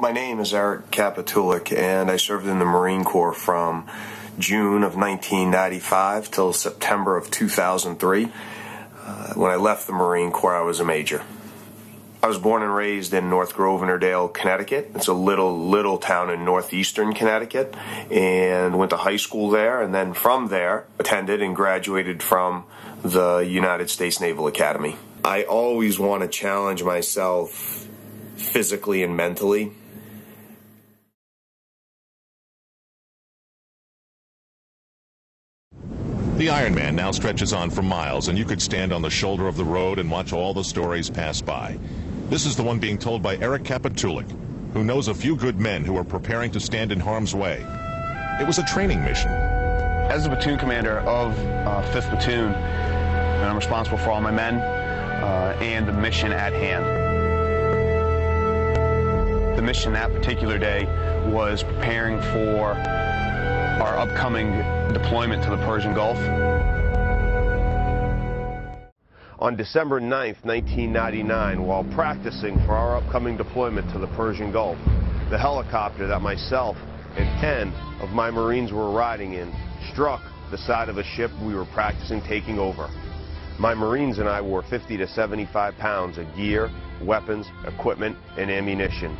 My name is Eric Kapitulik, and I served in the Marine Corps from June of 1995 till September of 2003. When I left the Marine Corps, I was a major. I was born and raised in North Grosvenor-Dale, Connecticut. It's a little town in northeastern Connecticut, and went to high school there, and then from there attended and graduated from the United States Naval Academy. I always want to challenge myself physically and mentally. The Ironman now stretches on for miles, and you could stand on the shoulder of the road and watch all the stories pass by. This is the one being told by Eric Kapitulik, who knows a few good men who are preparing to stand in harm's way. It was a training mission. As the platoon commander of 5th Platoon, I'm responsible for all my men and the mission at hand. The mission that particular day was preparing for our upcoming deployment to the Persian Gulf. On December 9th, 1999, while practicing for our upcoming deployment to the Persian Gulf, the helicopter that myself and 10 of my Marines were riding in struck the side of a ship we were practicing taking over. My Marines and I wore 50 to 75 pounds of gear, weapons, equipment, and ammunition.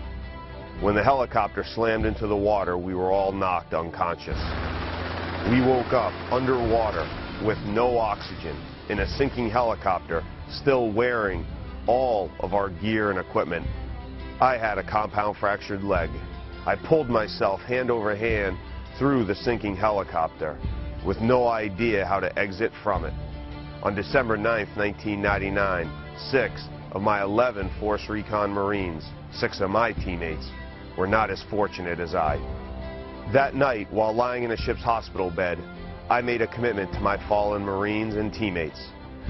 When the helicopter slammed into the water, we were all knocked unconscious. We woke up underwater with no oxygen in a sinking helicopter, still wearing all of our gear and equipment. I had a compound fractured leg. I pulled myself hand over hand through the sinking helicopter with no idea how to exit from it. On December 9th, 1999, 6 of my 11 Force Recon Marines, 6 of my teammates, were not as fortunate as I. That night, while lying in a ship's hospital bed, I made a commitment to my fallen Marines and teammates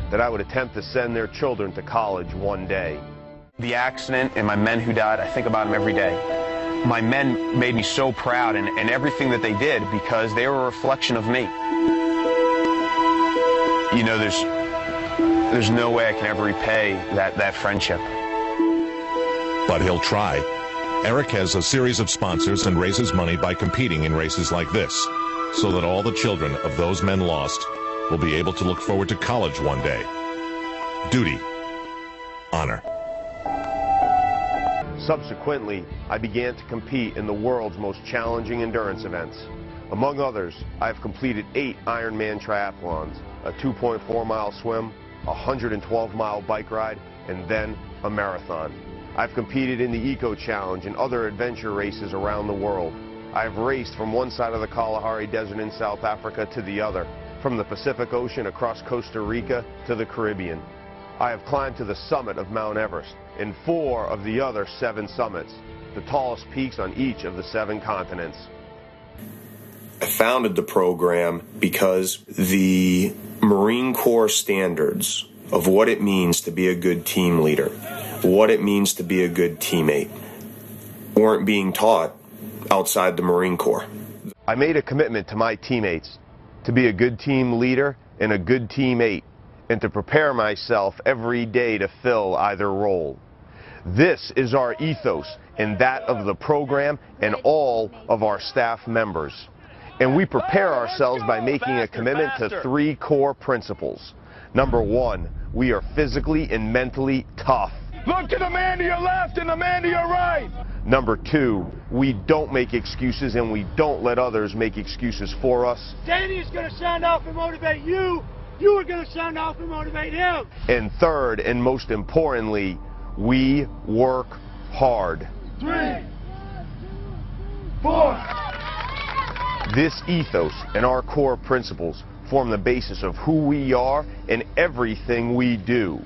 that I would attempt to send their children to college one day. The accident and my men who died, I think about them every day. My men made me so proud and everything that they did, because they were a reflection of me. You know, there's no way I can ever repay that friendship. But he'll try. Eric has a series of sponsors and raises money by competing in races like this, so that all the children of those men lost will be able to look forward to college one day. Duty. Honor. Subsequently, I began to compete in the world's most challenging endurance events. Among others, I have completed 8 Ironman triathlons, a 2.4-mile swim, a 112-mile bike ride, and then a marathon. I've competed in the Eco Challenge and other adventure races around the world. I have raced from one side of the Kalahari Desert in South Africa to the other, from the Pacific Ocean across Costa Rica to the Caribbean. I have climbed to the summit of Mount Everest and 4 of the other 7 summits, the tallest peaks on each of the 7 continents. I founded the program because the Marine Corps standards of what it means to be a good team leader, what it means to be a good teammate, weren't being taught outside the Marine Corps. I made a commitment to my teammates to be a good team leader and a good teammate, and to prepare myself every day to fill either role. This is our ethos and that of the program and all of our staff members. And we prepare ourselves by making a commitment to 3 core principles. Number 1, we are physically and mentally tough. Look to the man to your left and the man to your right. Number 2, we don't make excuses and we don't let others make excuses for us. Danny is going to sound off and motivate you. You are going to sound off and motivate him. And third, and most importantly, we work hard. 3, 4. This ethos and our core principles form the basis of who we are and everything we do.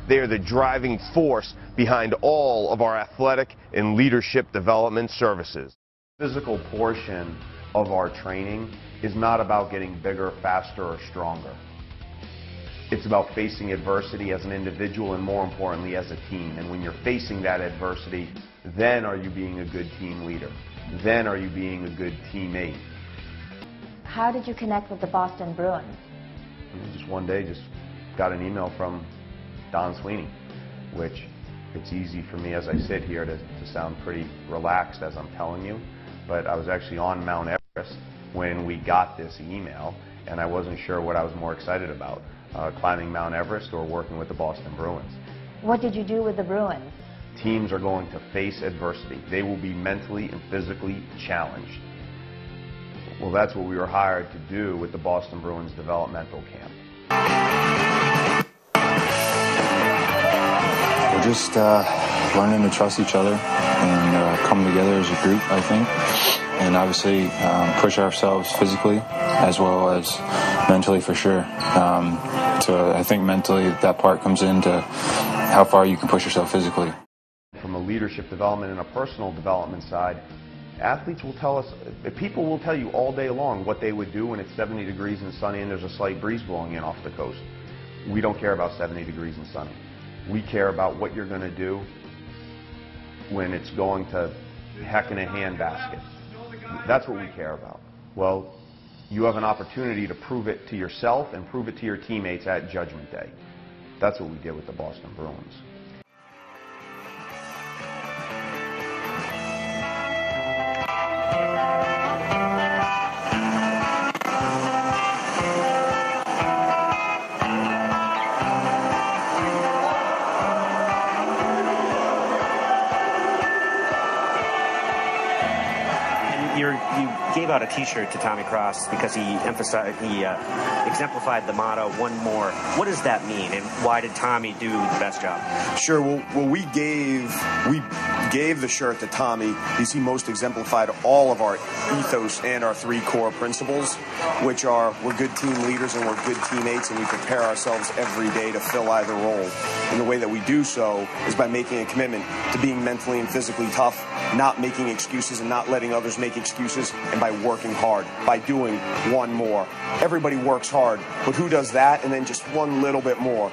They are the driving force behind all of our athletic and leadership development services. The physical portion of our training is not about getting bigger, faster, or stronger. It's about facing adversity as an individual and, more importantly, as a team. And when you're facing that adversity, then are you being a good team leader? Then are you being a good teammate? How did you connect with the Boston Bruins? Just one day, just got an email from Don Sweeney, which it it's easy for me as I sit here to sound pretty relaxed as I'm telling you, but I was actually on Mount Everest when we got this email, and I wasn't sure what I was more excited about, climbing Mount Everest or working with the Boston Bruins. What did you do with the Bruins? Teams are going to face adversity. They will be mentally and physically challenged. Well, that's what we were hired to do with the Boston Bruins developmental camp. We're just learning to trust each other and come together as a group, I think, and obviously push ourselves physically as well as mentally for sure. So I think mentally that part comes into how far you can push yourself physically. From a leadership development and a personal development side, athletes will tell us, people will tell you all day long what they would do when it's 70 degrees and sunny and there's a slight breeze blowing in off the coast. We don't care about 70 degrees and sunny. We care about what you're going to do when it's going to heck in a handbasket. That's what we care about. Well, you have an opportunity to prove it to yourself and prove it to your teammates at Judgment Day. That's what we did with the Boston Bruins. You gave out a T-shirt to Tommy Cross because he exemplified the motto, "One more." What does that mean, and why did Tommy do the best job? Sure. Well, we gave the shirt to Tommy because he most exemplified all of our ethos and our three core principles, which are we're good team leaders and we're good teammates, and we prepare ourselves every day to fill either role. And the way that we do so is by making a commitment to being mentally and physically tough, not making excuses and not letting others make excuses, and by working hard, by doing one more. Everybody works hard, but who does that and then just one little bit more?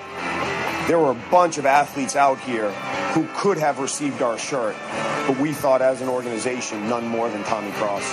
There were a bunch of athletes out here who could have received our shirt, but we thought as an organization none more than Tommy Cross.